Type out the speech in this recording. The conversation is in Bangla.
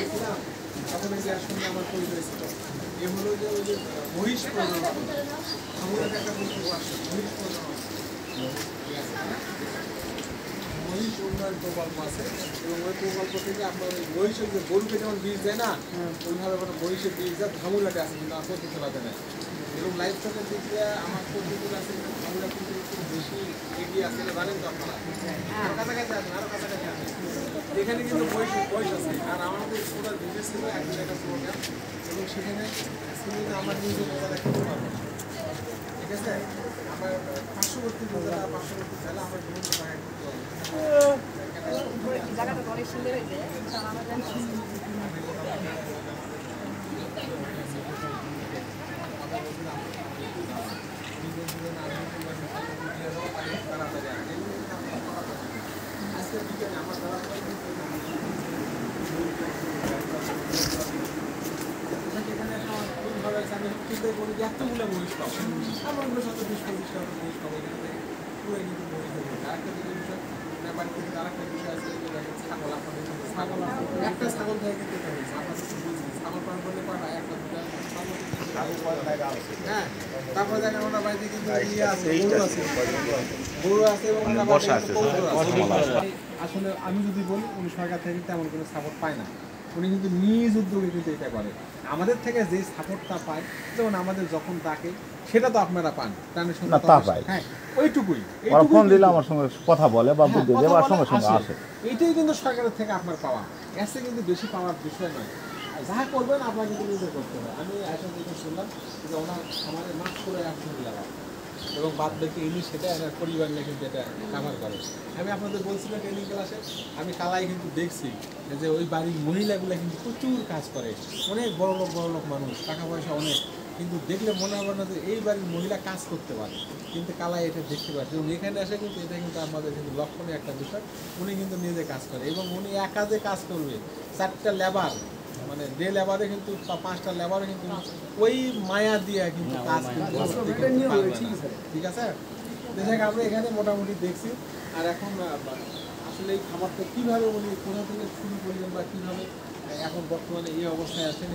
গেছিলাম তখন এই যার সঙ্গে আমার পরিচয় ছিল এ হলো যে ওই যে মহিষ প্রজনন আমাদের একটা প্রকল্প আছে মহিষ প্রজনন মহিষ উন্নয়ন প্রকল্প আছে এবং ওই প্রকল্প থেকে আপনার ওই মহিষের যে গরুকে যেমন বীজ দেয় না ওইভাবে কোনো মহিষের বীজ দেয় ধামুলাটে আছে কিন্তু আমার পদ্ধতি লাভে নেয় এবং লাইফ স্টকের দিক দিয়ে আমার পদ্ধতি আছে কিন্তু ধামুলা কিন্তু একটু বেশি এগিয়ে আছে জানেন তো আপনারা আরও কাছাকাছি আছেন আরও কাছাকাছি আছেন এখানে কিন্তু বয়স আছে আর আমাদের পুরো বিজনেস ছিল একটা প্রোগ্রাম এবং সেখানে আমার নিজের জেলা খেতে পারবো না ঠিক আছে আমার পার্শ্ববর্তী জেলা আমার জীবন সহায় করতে হবে জায়গাটা অনেক সুন্দর হয়েছে আজকে বিকেলে আমার দ্বারা আমি চিন্তা করি যে একটা মূল্য মহিষ পাবো আমার মনে হচ্ছে 20-25 টাকা মহিষ পাবো এখানে পুরো কিন্তু মহিষ হবে আরেকটা যদি বিষয় বাড়িতে কিন্তু আরেকটা বিষয় আছে ছাগল আপনাদের ছাগল একটা ছাগল থেকে কিন্তু এটা হয়েছে আপনাদের ছাগল পালন করলে পারা একটা দুটা হ্যাঁ তারপরে দেখেন আমরা বাড়িতে কিন্তু ইয়ে আছে গরু আছে এবং আসলে আমি যদি বলি উনি সরকার থেকে তেমন কোনো সাপোর্ট পায় না উনি কিন্তু নিজ উদ্যোগে কিন্তু এটা করে আমাদের থেকে যে সাপোর্টটা পায় যেমন আমাদের যখন ডাকে সেটা তো আপনারা পান প্রাণের সঙ্গে হ্যাঁ ওইটুকুই ফোন দিলে আমার সঙ্গে কথা বলে বা বুদ্ধি দেয় বা সঙ্গে সঙ্গে আসে এইটাই কিন্তু সরকারের থেকে আপনার পাওয়া এসে কিন্তু বেশি পাওয়ার বিষয় নয় যা করবেন আপনাকে কিন্তু নিজে করতে হবে আমি আসলে যেটা শুনলাম যে ওনার আমাদের মাছ করে 1 লাগা এবং বাদ বাকি এমনি সেটা আমার পরিবার নিয়ে কিন্তু এটা কাভার করে আমি আপনাদের বলছিলাম ট্রেনিং ক্লাসে আমি কালাই কিন্তু দেখছি যে ওই বাড়ির মহিলাগুলো কিন্তু প্রচুর কাজ করে অনেক বড় লোক মানুষ টাকা পয়সা অনেক কিন্তু দেখলে মনে হবে না যে এই বাড়ির মহিলা কাজ করতে পারে কিন্তু কালাই এটা দেখতে পাচ্ছে এবং এখানে আসে কিন্তু এটা কিন্তু আমাদের কিন্তু লক্ষণীয় একটা বিষয় উনি কিন্তু নিজে কাজ করে এবং উনি একা যে কাজ করবে 4টা লেবার মানে যে লেবারে কিন্তু 5টা লেবারে কিন্তু ওই মায়া দিয়ে কিন্তু কাজ কিন্তু ঠিক আছে দেখে আমরা এখানে মোটামুটি দেখছি আর এখন আসলে এই খাবারটা কীভাবে উনি কোথা থেকে শুরু করলেন বা কীভাবে এখন বর্তমানে এই অবস্থায় আছেন